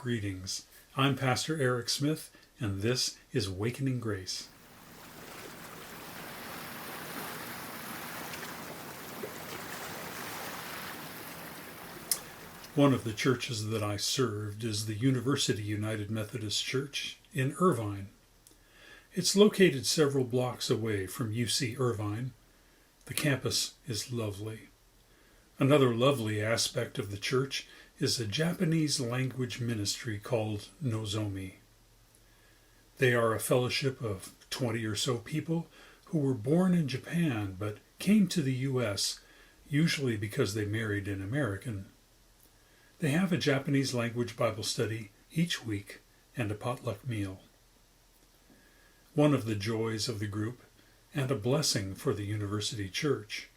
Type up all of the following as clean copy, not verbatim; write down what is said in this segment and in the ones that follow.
Greetings. I'm Pastor Eric Smith, and this is Wakening Grace. One of the churches that I served is the University United Methodist Church in Irvine. It's located several blocks away from UC Irvine. The campus is lovely. Another lovely aspect of the church is a Japanese language ministry called Nozomi. They are a fellowship of 20 or so people who were born in Japan but came to the U.S., usually because they married an American. They have a Japanese language Bible study each week and a potluck meal. One of the joys of the group, and a blessing for the university church,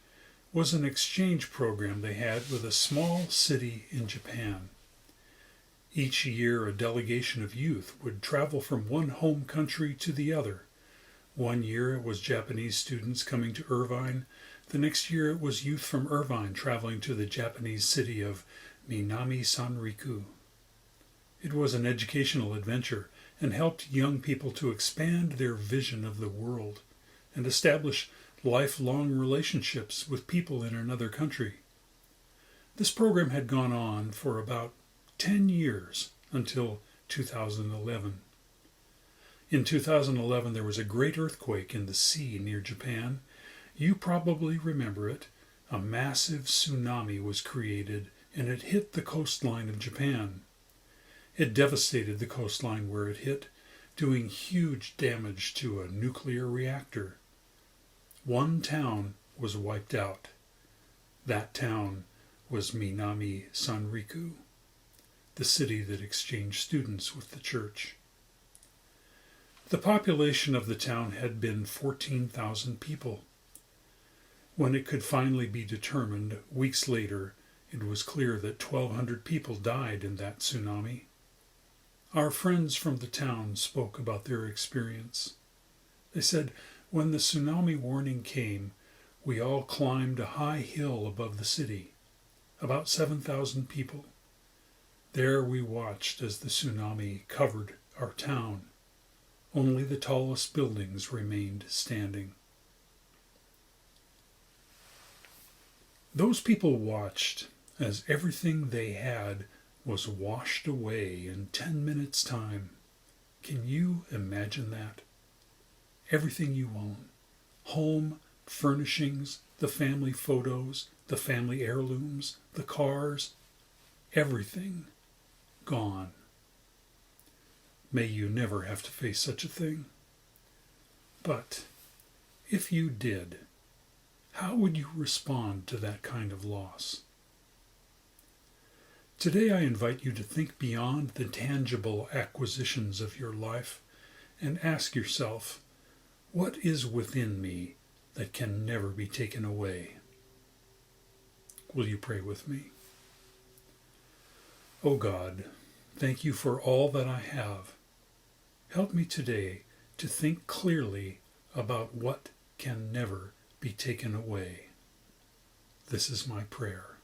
was an exchange program they had with a small city in Japan. Each year, a delegation of youth would travel from one home country to the other. One year it was Japanese students coming to Irvine. The next year it was youth from Irvine traveling to the Japanese city of Minami Sanriku. It was an educational adventure and helped young people to expand their vision of the world and establish lifelong relationships with people in another country. This program had gone on for about 10 years until 2011. In 2011, there was a great earthquake in the sea near Japan. You probably remember it. A massive tsunami was created and it hit the coastline of Japan. It devastated the coastline where it hit, doing huge damage to a nuclear reactor. One town was wiped out. That town was Minami Sanriku, the city that exchanged students with the church. The population of the town had been 14,000 people. When it could finally be determined, weeks later, it was clear that 1,200 people died in that tsunami. Our friends from the town spoke about their experience. They said, when the tsunami warning came, we all climbed a high hill above the city, about 7,000 people. There we watched as the tsunami covered our town. Only the tallest buildings remained standing. Those people watched as everything they had was washed away in 10 minutes' time. Can you imagine that? Everything you own, home, furnishings, the family photos, the family heirlooms, the cars, everything gone. May you never have to face such a thing. But if you did, how would you respond to that kind of loss? Today I invite you to think beyond the tangible acquisitions of your life and ask yourself, what is within me that can never be taken away? Will you pray with me? O God, thank you for all that I have. Help me today to think clearly about what can never be taken away. This is my prayer.